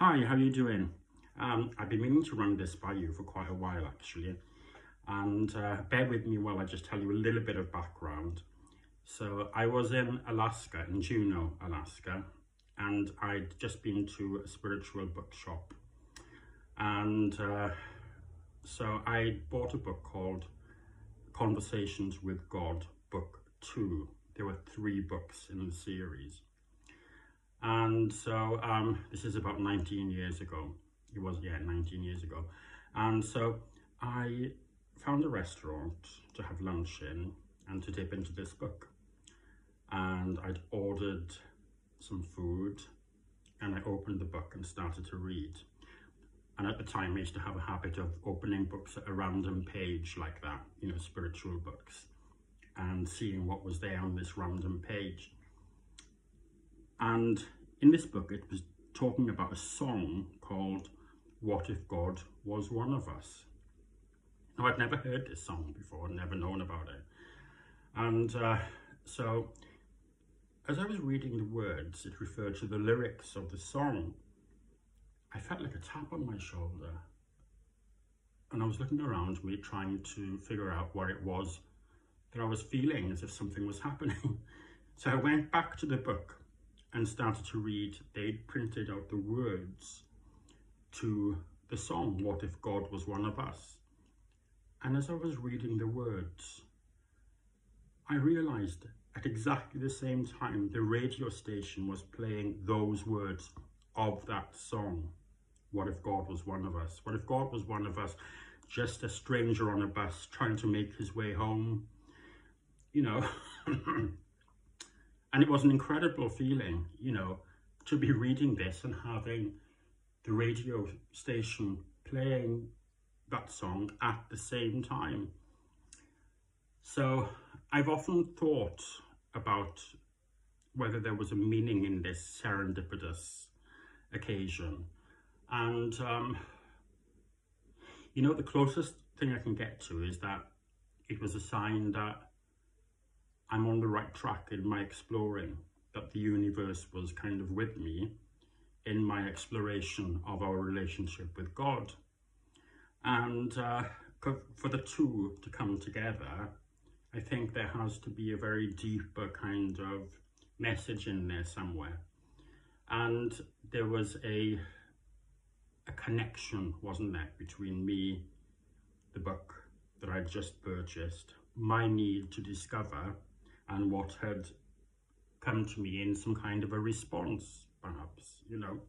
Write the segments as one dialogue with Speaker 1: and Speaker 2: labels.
Speaker 1: Hi, how you doing? I've been meaning to run this by you for quite a while actually, and bear with me while I just tell you a little bit of background. So I was in Alaska, in Juneau, Alaska, and I'd just been to a spiritual bookshop, and so I bought a book called Conversations with God, Book 2. There were 3 books in the series. And so this is about 19 years ago. It was, 19 years ago. And so I found a restaurant to have lunch in and to dip into this book. And I'd ordered some food and I opened the book and started to read. And at the time I used to have a habit of opening books at a random page like that, you know, spiritual books, and seeing what was there on this random page. And in this book, it was talking about a song called What If God Was One of Us? Now, I'd never heard this song before, never known about it. And so as I was reading the words, it referred to the lyrics of the song. I felt like a tap on my shoulder. And I was looking around me trying to figure out what it was that I was feeling, as if something was happening. So I went back to the book and started to read. They'd printed out the words to the song, What If God Was One of Us? And as I was reading the words, I realized at exactly the same time the radio station was playing those words of that song, What If God Was One of Us? What if God was one of us, just a stranger on a bus trying to make his way home, you know? And it was an incredible feeling, you know, to be reading this and having the radio station playing that song at the same time. So I've often thought about whether there was a meaning in this serendipitous occasion. And, you know, the closest thing I can get to is that it was a sign that I'm on the right track in my exploring, that the universe was kind of with me in my exploration of our relationship with God. And for the two to come together, I think there has to be a very deeper kind of message in there somewhere. And there was a connection, wasn't there, between me, the book that I'd just purchased, my need to discover, and what had come to me in some kind of a response, perhaps, you know.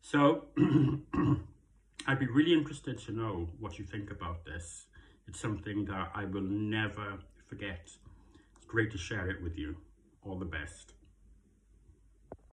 Speaker 1: So I'd be really interested to know what you think about this. It's something that I will never forget. It's great to share it with you. All the best.